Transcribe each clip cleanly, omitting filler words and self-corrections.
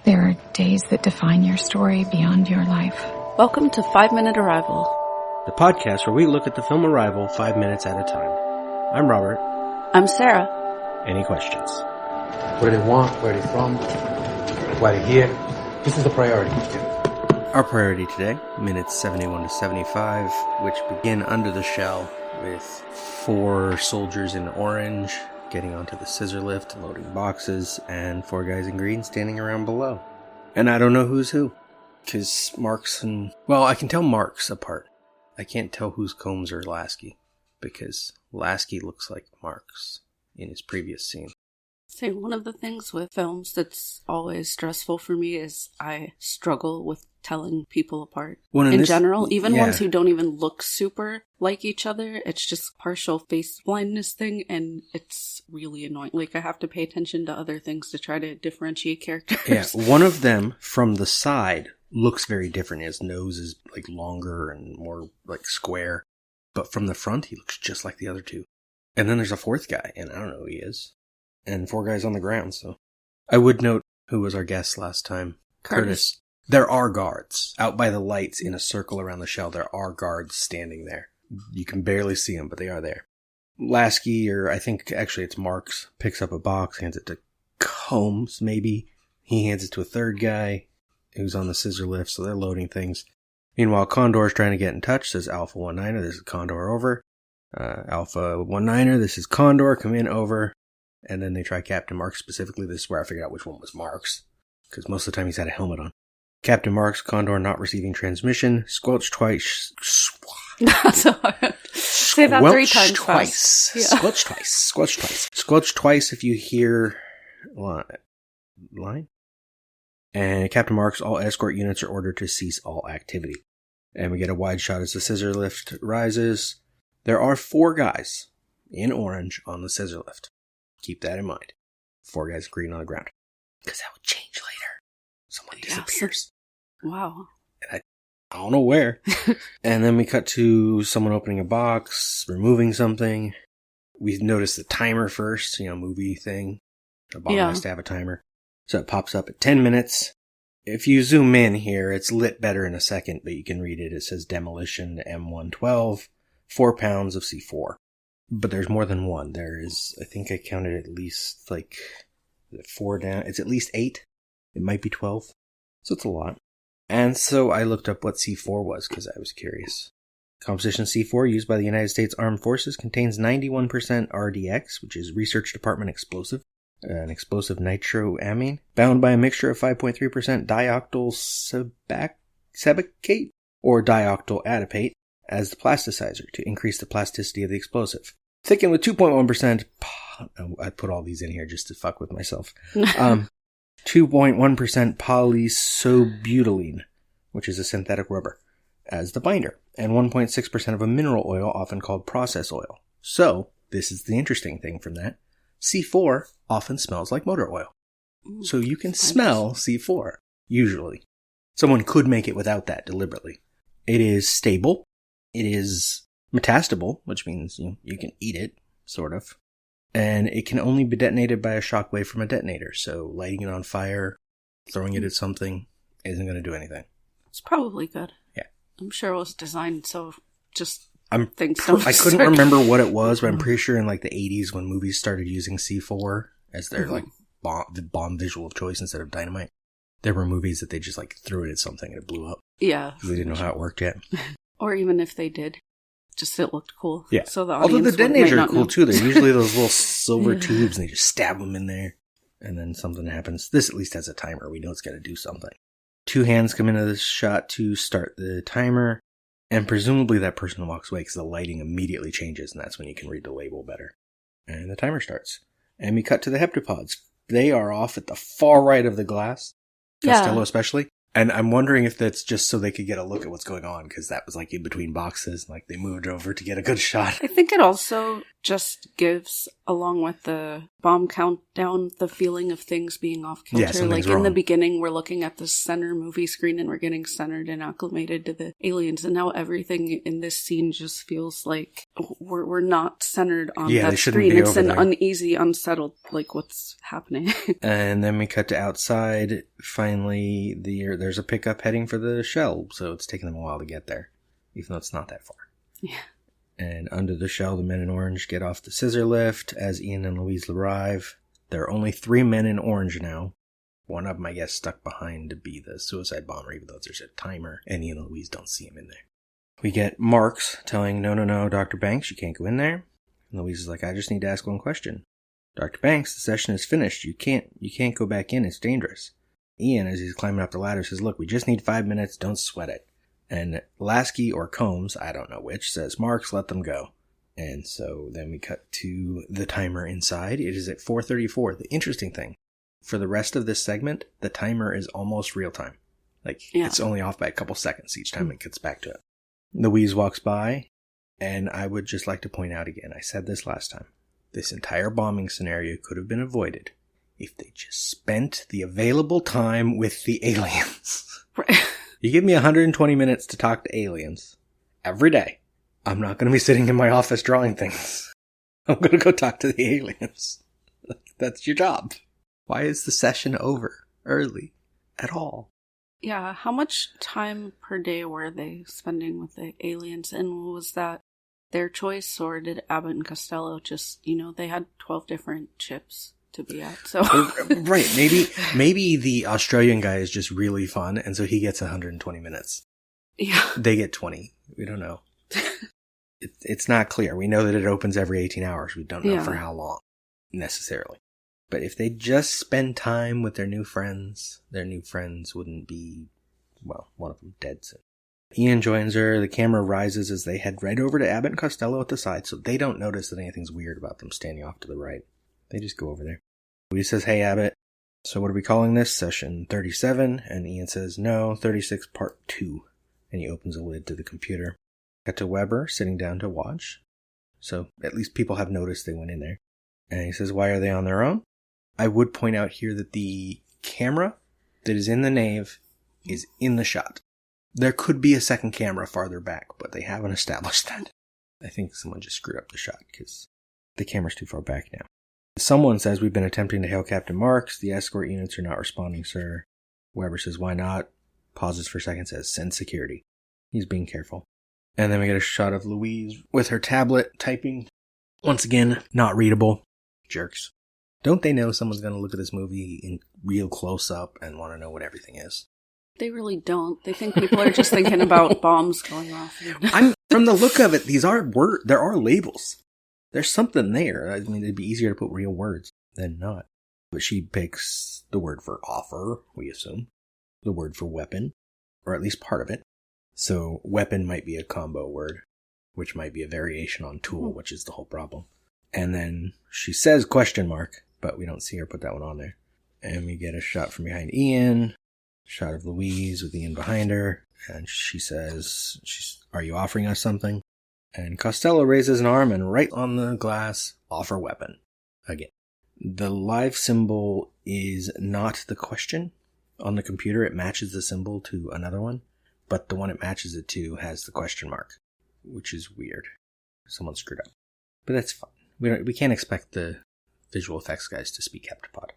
There are days that define your story beyond your life. Welcome to 5 Minute Arrival, the podcast where we look at the film Arrival 5 minutes at a time. I'm Robert. I'm Sarah. Any questions? What do they want? Where are they from? Why are they here? This is the priority. Our priority today, minutes 71 to 75, which begin under the shell with 4 soldiers in orange getting onto the scissor lift, loading boxes, and 4 guys in green standing around below. And I don't know who's who, because Marks and... Well, I can tell Marks apart. I can't tell who's Combs or Lasky, because Lasky looks like Marks in his previous scene. So one of the things with films that's always stressful for me is I struggle with telling people apart. In general, even ones who don't even look super like each other, it's just partial face blindness thing, and it's really annoying. Like, I have to pay attention to other things to try to differentiate characters. Yeah, one of them from the side looks very different. His nose is like longer and more like square, but from the front he looks just like the other two. And then there's a 4th guy, and I don't know who he is. And 4 guys on the ground, so. I would note who was our guest last time. Curtis. There are guards. Out by the lights in a circle around the shell, there are guards standing there. You can barely see them, but they are there. Lasky, or I think actually it's Marks, picks up a box, hands it to Combs, maybe. He hands it to a 3rd guy who's on the scissor lift, so they're loading things. Meanwhile, Condor's trying to get in touch, says Alpha 19er, this is Condor, over. Alpha 19er, this is Condor, come in, over. And then they try Captain Marks specifically. This is where I figured out which one was Marks, because most of the time he's had a helmet on. Captain Marks, Condor not receiving transmission. Squelch twice. That's hard. Say that 3 times twice. Yeah. Squelch twice. Squelch twice. Squelch twice if you hear line. And Captain Marks, all escort units are ordered to cease all activity. And we get a wide shot as the scissor lift rises. There are 4 guys in orange on the scissor lift. Keep that in mind. 4 guys green on the ground. Because that would change later. Someone disappears. Wow. And I don't know where. And then we cut to someone opening a box, removing something. We notice the timer first, movie thing. The bomb has to have a timer. So it pops up at 10 minutes. If you zoom in here, it's lit better in a second, but you can read it. It says demolition M112, 4 pounds of C4. But there's more than one. There is, I think I counted at least 4 down. It's at least 8. It might be 12. So it's a lot. And so I looked up what C4 was because I was curious. Composition C4 used by the United States Armed Forces contains 91% RDX, which is Research Department explosive, an explosive nitroamine, bound by a mixture of 5.3% dioctyl sebacate or dioctyl adipate as the plasticizer to increase the plasticity of the explosive. Thickened with 2.1%, I put all these in here just to fuck with myself. 2.1% polysobutylene, which is a synthetic rubber, as the binder, and 1.6% of a mineral oil, often called process oil. So, this is the interesting thing from that. C4 often smells like motor oil. So you can smell C4, usually. Someone could make it without that deliberately. It is stable. It is metastable, which means you can eat it, sort of. And it can only be detonated by a shockwave from a detonator. So lighting it on fire, throwing it at something, isn't going to do anything. It's probably good. Yeah. I'm sure it was designed so just I couldn't remember what it was, but I'm pretty sure in the 80s when movies started using C4 as their the bomb visual of choice instead of dynamite, there were movies that they just threw it at something and it blew up. Yeah. We didn't know how it worked yet. Or even if they did. Just it looked cool. Yeah. So the although the detonators are cool too. They're usually those little silver Yeah. tubes and they just stab them in there. And then something happens. This at least has a timer. We know it's got to do something. 2 hands come into this shot to start the timer. And presumably that person walks away because the lighting immediately changes. And that's when you can read the label better. And the timer starts. And we cut to the heptapods. They are off at the far right of the glass. Costello especially. And I'm wondering if that's just so they could get a look at what's going on, because that was in between boxes, they moved over to get a good shot. I think it also just gives along with the bomb countdown, the feeling of things being off kilter. Yeah, something's like in the wrong. beginning, we're looking at the center movie screen and we're getting centered and acclimated to the aliens. And now everything in this scene just feels like we're not centered on that screen. It's an uneasy, unsettled, like what's happening. And then we cut to outside. Finally, there's a pickup heading for the shell, so it's taking them a while to get there, even though it's not that far. Yeah. And under the shell, the men in orange get off the scissor lift as Ian and Louise arrive. There are only 3 men in orange now. One of them, I guess, stuck behind to be the suicide bomber, even though there's a timer, and Ian and Louise don't see him in there. We get Marks telling, no, Dr. Banks, you can't go in there. And Louise is like, I just need to ask one question. Dr. Banks, the session is finished. You can't go back in. It's dangerous. Ian, as he's climbing up the ladder, says, look, we just need 5 minutes. Don't sweat it. And Lasky or Combs, I don't know which, says, Marks, let them go. And so then we cut to the timer inside. It is at 4:34. The interesting thing, for the rest of this segment, the timer is almost real time. It's only off by a couple seconds each time it gets back to it. Louise walks by, and I would just like to point out again, I said this last time, this entire bombing scenario could have been avoided if they just spent the available time with the aliens. Right. You give me 120 minutes to talk to aliens every day. I'm not going to be sitting in my office drawing things. I'm going to go talk to the aliens. That's your job. Why is the session over early at all? Yeah, how much time per day were they spending with the aliens? And was that their choice, or did Abbott and Costello just, they had 12 different chips to be at, so. Right, maybe the Australian guy is just really fun, and so he gets 120 minutes. Yeah. They get 20. We don't know. It's not clear. We know that it opens every 18 hours. We don't know for how long, necessarily. But if they just spend time with their new friends wouldn't be, well, one of them dead soon. Ian joins her. The camera rises as they head right over to Abbott and Costello at the side, so they don't notice that anything's weird about them standing off to the right. They just go over there. Louise says, hey, Abbott, so what are we calling this? Session 37? And Ian says, no, 36 part 2. And he opens a lid to the computer. Cut to Weber sitting down to watch. So at least people have noticed they went in there. And he says, why are they on their own? I would point out here that the camera that is in the nave is in the shot. There could be a second camera farther back, but they haven't established that. I think someone just screwed up the shot because the camera's too far back now. Someone says, we've been attempting to hail Captain Marks. The escort units are not responding, sir. Weber says, why not? Pauses for a second, says, send security. He's being careful. And then we get a shot of Louise with her tablet typing. Once again, not readable. Jerks. Don't they know someone's going to look at this movie in real close up and want to know what everything is? They really don't. They think people are just thinking about bombs going off. From the look of it, there are labels. There's something there. I mean, it'd be easier to put real words than not. But she picks the word for offer, we assume. The word for weapon, or at least part of it. So weapon might be a combo word, which might be a variation on tool, which is the whole problem. And then she says question mark, but we don't see her put that one on there. And we get a shot from behind Ian, shot of Louise with Ian behind her, and she says, are you offering us something? And Costello raises an arm and right on the glass, offer weapon. Again. The live symbol is not the question. On the computer, it matches the symbol to another one, but the one it matches it to has the question mark, which is weird. Someone screwed up. But that's fine. We can't expect the visual effects guys to speak heptapod.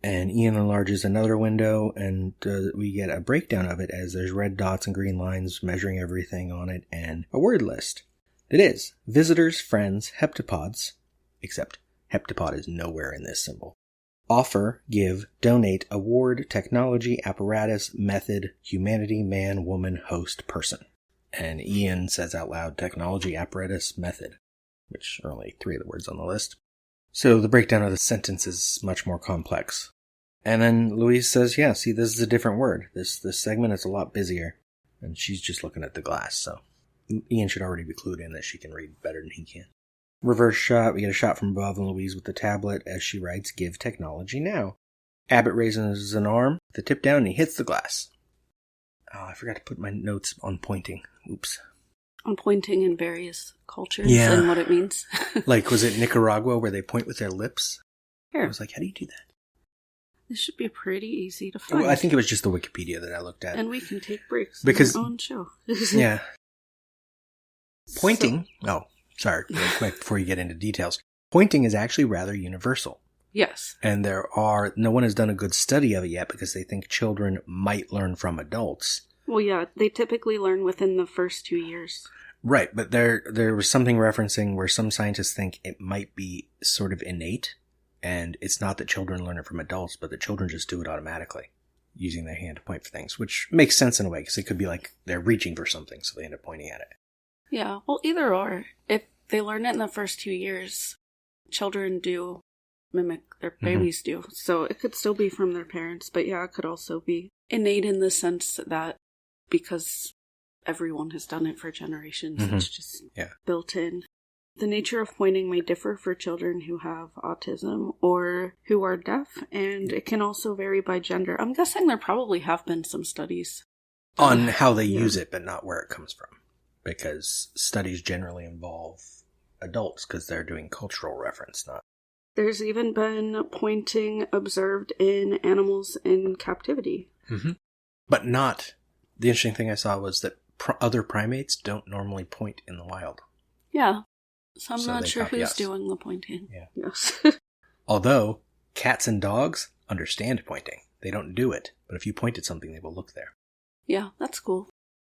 And Ian enlarges another window, and we get a breakdown of it as there's red dots and green lines measuring everything on it, and a word list. It is visitors, friends, heptapods, except heptapod is nowhere in this symbol. Offer, give, donate, award, technology, apparatus, method, humanity, man, woman, host, person. And Ian says out loud, technology, apparatus, method, which are only 3 of the words on the list. So the breakdown of the sentence is much more complex. And then Louise says, yeah, see, this is a different word. This segment is a lot busier. And she's just looking at the glass, so Ian should already be clued in that she can read better than he can. Reverse shot, we get a shot from above and Louise with the tablet as she writes, give technology now. Abbott raises an arm, the tip down, and he hits the glass. Oh, I forgot to put my notes on pointing. Oops. On pointing in various cultures and what it means. Like, was it Nicaragua where they point with their lips? Here. I was like, how do you do that? This should be pretty easy to find. Well, I think it was just the Wikipedia that I looked at. And we can take breaks because, on our own show. Yeah. Pointing, sorry, real quick before you get into details. Pointing is actually rather universal. Yes. And no one has done a good study of it yet because they think children might learn from adults. Well, yeah, they typically learn within the first 2 years. Right, but there was something referencing where some scientists think it might be sort of innate, and it's not that children learn it from adults, but that children just do it automatically, using their hand to point for things, which makes sense in a way, because it could be like they're reaching for something, so they end up pointing at it. Yeah, well, either or. If they learn it in the first 2 years, children do mimic their babies do, so it could still be from their parents, but yeah, it could also be innate in the sense that because everyone has done it for generations, it's just built in. The nature of pointing may differ for children who have autism or who are deaf, and it can also vary by gender. I'm guessing there probably have been some studies on how they use it, but not where it comes from, because studies generally involve adults because they're doing cultural reference, not. There's even been pointing observed in animals in captivity. But not. The interesting thing I saw was that other primates don't normally point in the wild. Yeah. So I'm not sure who's doing the pointing. Yeah. Yes. Although, cats and dogs understand pointing. They don't do it, but if you point at something, they will look there. Yeah, that's cool.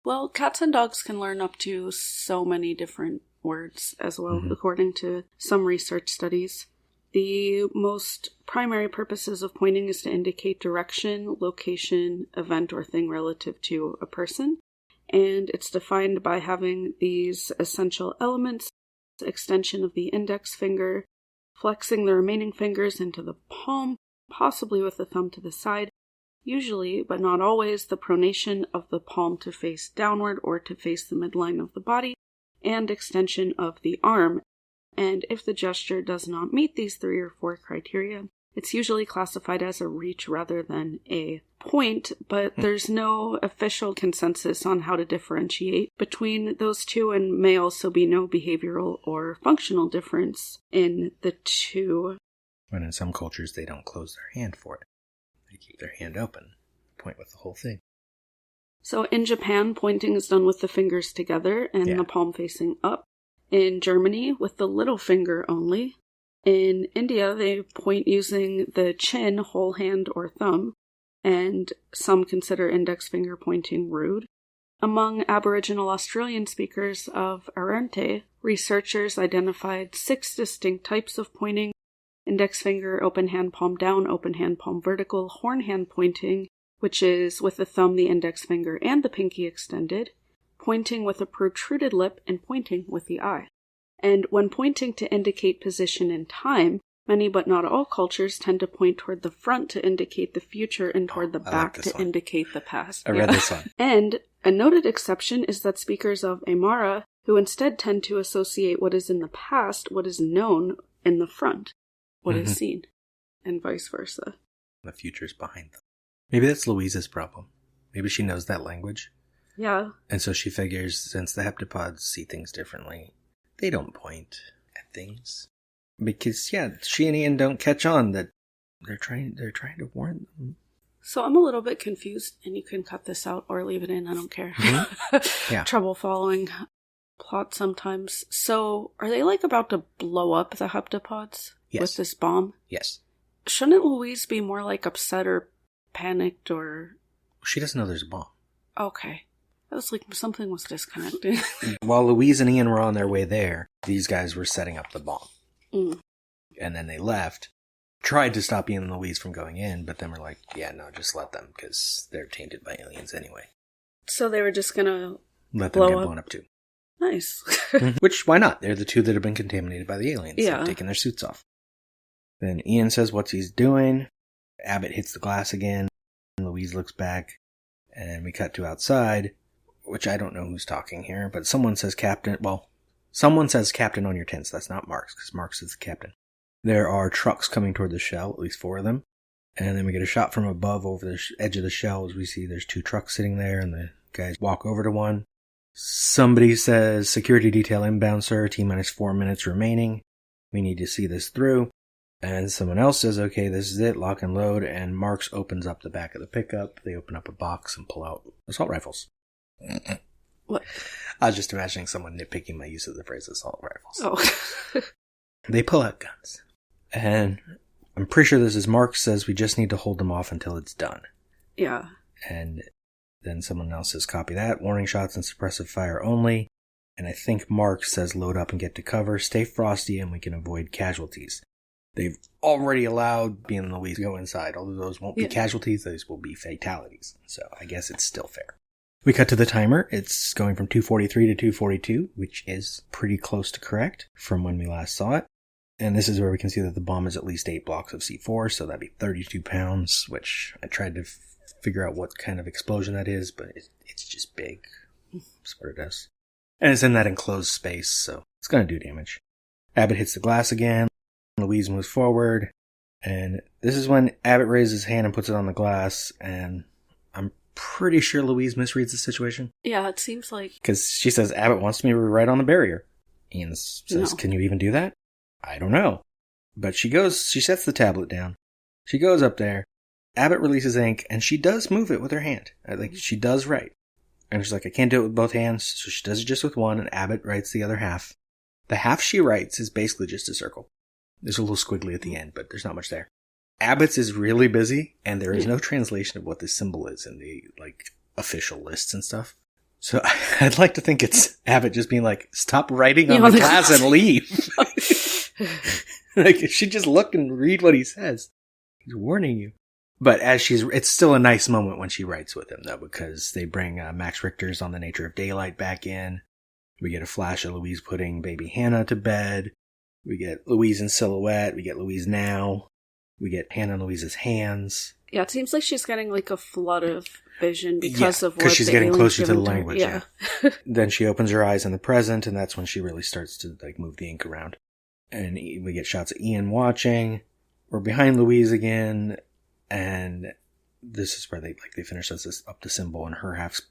Well, cats and dogs can learn up to so many different words as well, according to some research studies. The most primary purposes of pointing is to indicate direction, location, event, or thing relative to a person. And it's defined by having these essential elements: extension of the index finger, flexing the remaining fingers into the palm, possibly with the thumb to the side, usually, but not always, the pronation of the palm to face downward or to face the midline of the body, and extension of the arm. And if the gesture does not meet these 3 or 4 criteria, it's usually classified as a reach rather than a point, but there's no official consensus on how to differentiate between those two, and may also be no behavioral or functional difference in the two. And in some cultures, they don't close their hand for it. They keep their hand open, point with the whole thing. So in Japan, pointing is done with the fingers together and the palm facing up. In Germany, with the little finger only. In India, they point using the chin, whole hand, or thumb, and some consider index finger pointing rude. Among Aboriginal Australian speakers of Arrernte, researchers identified 6 distinct types of pointing: index finger, open hand, palm down, open hand, palm vertical, horn hand pointing, which is with the thumb, the index finger, and the pinky extended, pointing with a protruded lip, and pointing with the eye. And when pointing to indicate position in time, many but not all cultures tend to point toward the front to indicate the future and toward the back to indicate the past. I read this one. And a noted exception is that speakers of Aymara, who instead tend to associate what is in the past, what is known, in the front, what is seen, and vice versa. The future's behind them. Maybe that's Louise's problem. Maybe she knows that language. Yeah. And so she figures, since the heptapods see things differently, they don't point at things. Because, she and Ian don't catch on that they're trying to warn them. So I'm a little bit confused, and you can cut this out or leave it in, I don't care. Yeah. Trouble following plot sometimes. So are they about to blow up the heptapods with this bomb? Yes. Shouldn't Louise be more upset or panicked or... She doesn't know there's a bomb. Okay. I was something was disconnecting. While Louise and Ian were on their way there, these guys were setting up the bomb. And then they left, tried to stop Ian and Louise from going in, but then were like, yeah, no, just let them, because they're tainted by aliens anyway. So they were just gonna let them get blown up too. Nice. Which, why not? They're the two that have been contaminated by the aliens. Yeah. They've taken their suits off. Then Ian says what's he's doing. Abbott hits the glass again. Louise looks back, and we cut to outside, which I don't know who's talking here, but someone says captain. Well, someone says captain on your tents. That's not Marks, because Marks is the captain. There are trucks coming toward the shell, at least 4 of them. And then we get a shot from above over the edge of the shell as we see there's 2 trucks sitting there, and the guys walk over to one. Somebody says, security detail inbound, sir. T-minus 4 minutes remaining. We need to see this through. And someone else says, okay, this is it. Lock and load. And Marks opens up the back of the pickup. They open up a box and pull out assault rifles. What? I was just imagining someone nitpicking my use of the phrase assault rifles. Oh. They pull out guns. And I'm pretty sure this is Marks says we just need to hold them off until it's done. Yeah. And then someone else says, copy that. Warning shots and suppressive fire only. And I think Marks says load up and get to cover. Stay frosty and we can avoid casualties. They've already allowed Bean and Louise to go inside. Although those won't be casualties, those will be fatalities. So I guess it's still fair. We cut to the timer. It's going from 2:43 to 2:42, which is pretty close to correct from when we last saw it. And this is where we can see that the bomb is at least 8 blocks of C4, so that'd be 32 pounds, which I tried to figure out what kind of explosion that is, but it's just big. That's what it does. And it's in that enclosed space, so it's going to do damage. Abbott hits the glass again. Louise moves forward. And this is when Abbott raises his hand and puts it on the glass, and I'm pretty sure Louise misreads the situation. Yeah, it seems like... Because she says, Abbott wants me to right on the barrier. Ian says, no. Can you even do that? I don't know. But she sets the tablet down. She goes up there. Abbott releases ink, and she does move it with her hand. Like, she does write. And she's like, I can't do it with both hands, so she does it just with one, and Abbott writes the other half. The half she writes is basically just a circle. There's a little squiggly at the end, but there's not much there. Abbott's is really busy, and there is no translation of what this symbol is in the, official lists and stuff. So I'd like to think it's Abbott just being like, stop writing on the glass and leave. Like, she just look and read what he says. He's warning you. But it's still a nice moment when she writes with him, though, because they bring Max Richter's On the Nature of Daylight back in. We get a flash of Louise putting baby Hannah to bed. We get Louise in silhouette. We get Louise now. We get Hannah and Louise's hands. Yeah, it seems like she's getting a flood of vision because of what because she's getting closer to the language. Yeah. Then she opens her eyes in the present, and that's when she really starts to move the ink around. And we get shots of Ian watching. We're behind Louise again, and this is where they finish this up the symbol, and her half's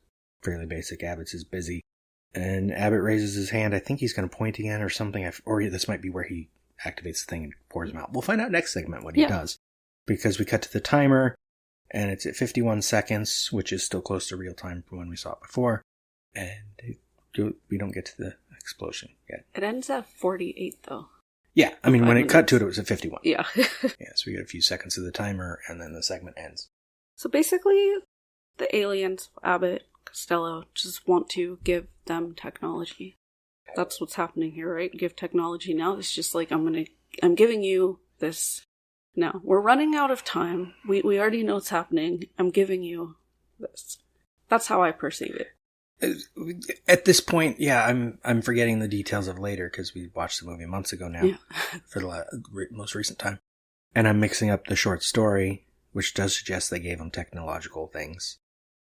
fairly basic. Abbott's is busy. And Abbott raises his hand. I think he's going to point again or something. Or this might be where he activates the thing and pours them out. We'll find out next segment what he does. Because we cut to the timer, and it's at 51 seconds, which is still close to real time from when we saw it before. And we don't get to the explosion yet. It ends at 48, though. Yeah, I mean, when it cut to it, it was at 51. Yeah. Yeah, so we get a few seconds of the timer, and then the segment ends. So basically, the aliens, Abbott, Costello, just want to give them technology. That's what's happening here, right? Give technology now. It's just I'm giving you this. No, we're running out of time. We already know what's happening. I'm giving you this. That's how I perceive it. At this point, yeah, I'm forgetting the details of later because we watched the movie months ago now for the most recent time. And I'm mixing up the short story, which does suggest they gave them technological things.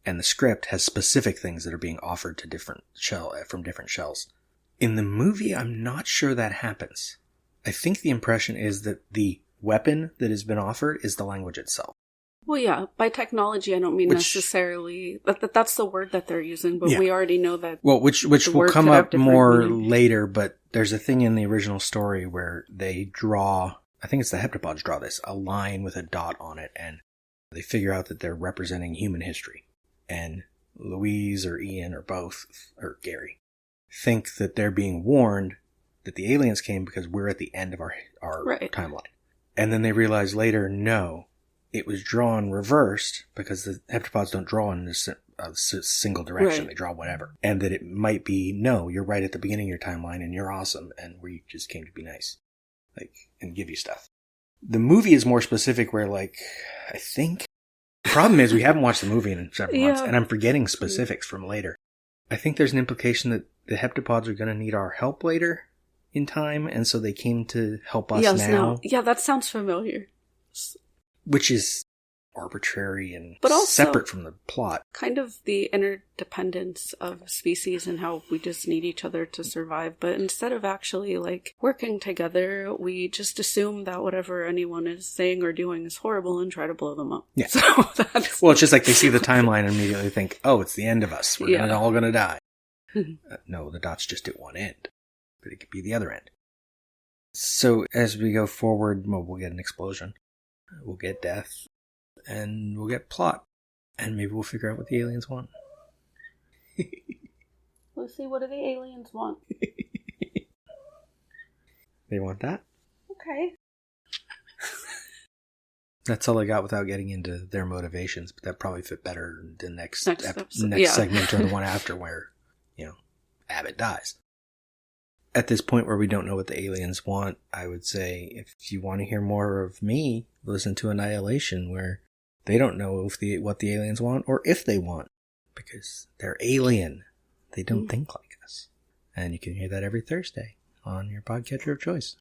And the script has specific things that are being offered to from different shells. In the movie, I'm not sure that happens. I think the impression is that the weapon that has been offered is the language itself. Well, yeah, by technology, I don't mean necessarily that's the word that they're using, but we already know that. Well, which will come up more later, but there's a thing in the original story where they draw, I think it's the heptapods draw this, a line with a dot on it, and they figure out that they're representing human history. And Louise or Ian or both, or Gary, think that they're being warned that the aliens came because we're at the end of our timeline. And then they realize later, no, it was drawn reversed because the heptapods don't draw in a single direction. Right. They draw whatever. And that it might be, no, you're right at the beginning of your timeline and you're awesome and we just came to be nice. And give you stuff. The movie is more specific where, I think... The problem is we haven't watched the movie in several months and I'm forgetting specifics from later. I think there's an implication that the heptapods are going to need our help later in time, and so they came to help us now. Yeah, that sounds familiar. Which is arbitrary and but also separate from the plot. Kind of the interdependence of species and how we just need each other to survive. But instead of actually working together, we just assume that whatever anyone is saying or doing is horrible and try to blow them up. Yeah. So well, it's just they see the timeline and immediately think, oh, it's the end of us. We're all going to die. No, the dot's just at one end, but it could be the other end. So as we go forward, we'll get an explosion, we'll get death, and we'll get plot, and maybe we'll figure out what the aliens want. Lucy, what do the aliens want? They want that? Okay. That's all I got without getting into their motivations, but that probably fit better in the next segment or the one after where, Abbott dies. At this point where we don't know what the aliens want, I would say if you want to hear more of me, listen to Annihilation, where they don't know what the aliens want or if they want, because they're alien. They don't think like us. And you can hear that every Thursday on your podcatcher of choice.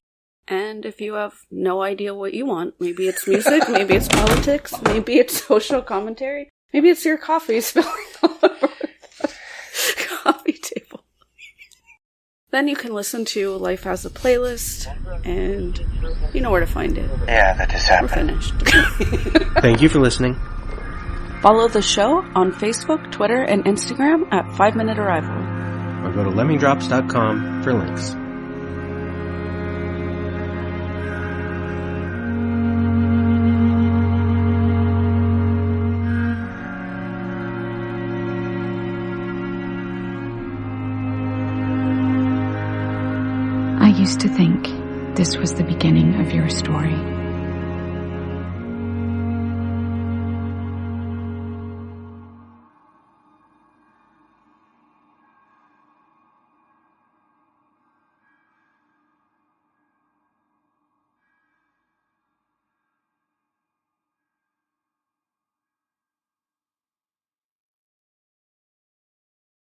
And if you have no idea what you want, maybe it's music, maybe it's politics, maybe it's social commentary, maybe it's your coffee spilling all over the coffee table. Then you can listen to Life Has a Playlist, and you know where to find it. Yeah, that just happened. We're finished. Thank you for listening. Follow the show on Facebook, Twitter, and Instagram at 5 Minute Arrival. Or go to lemmingdrops.com for links. I used to think this was the beginning of your story.